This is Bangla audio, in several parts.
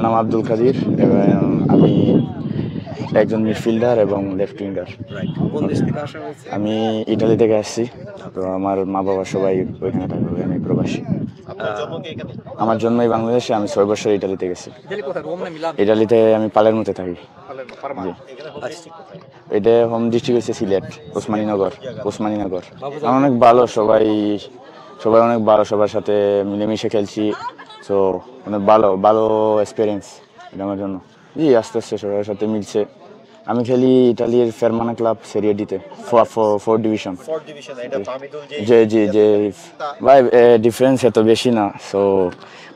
নাম আব্দুল কাদির এবং আমি একজন মিডফিল্ডার এবং লেফট উইঙ্গার। আমি ইটালি থেকে আসছি, তো আমার মা বাবা সবাই ওইখানে থাকে, ওইখানে প্রবাসী। আমার জন্মই বাংলাদেশে, আমি 6 বছর ইটালিতে গেছি। ইটালিতে আমি পালেরমোতে থাকি। এটা হোম ডিস্ট্রিক্ট হচ্ছে সিলেট, ওসমানীনগর। আমার অনেক ভালো, সবাই অনেক ভালো, সবার সাথে মিলেমিশে খেলছি, তো অনেক ভালো এক্সপিরিয়েন্স এটা আমার জন্য। জি, আস্তে আস্তে সবার সাথে মিলছে। আমি খেলি ইটালির ফেরমানা ক্লাব সেরিয়া ডিতে, 4 ডিভিশন। যে ভাই ডিফারেন্স এত বেশি না, সো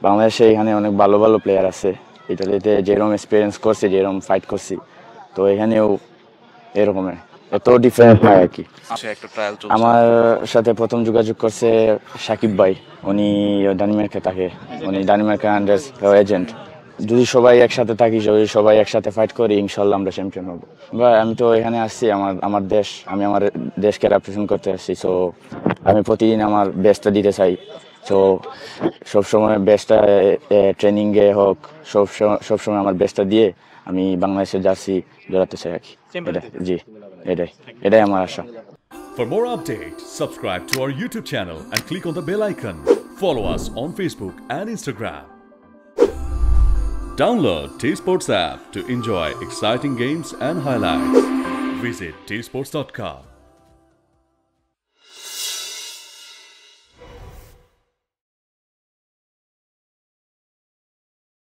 বাংলাদেশে এখানে অনেক ভালো প্লেয়ার আছে। ইটালিতে যেরকম এক্সপিরিয়েন্স করছে, যেরকম ফাইট করছি, তো এখানেও এরকমের এত ডিফারেন্স নাই আর কি। আমার সাথে প্রথম যোগাযোগ করছে সাকিব ভাই, উনি ডেনমার্কে থাকে, উনি ডেনমার্কের আন্ডার এজেন্ট। যদি সবাই একসাথে থাকি, যদি সবাই একসাথে ফাইট করি, ইনশাল্লাহ আমরা চ্যাম্পিয়ন হব। ভাই আমি তো এখানে আসছি আমার দেশ, আমি আমার দেশকে রিপ্রেজেন্ট করতে আসছি, সো আমি প্রতিদিন আমার বেস্টটা দিতে চাই। তো সবসময় বেস্টটা ট্রেনিংয়ে হোক, সবসময় আমার বেস্টটা দিয়ে আমি বাংলাদেশের জার্সি জড়াতে চাই আর কি। জি, এটাই আমার আশা। For more updates, subscribe to our YouTube channel and click on the bell icon. Follow us on Facebook and Instagram. Download T-Sports app to enjoy exciting games and highlights. Visit tsports.com.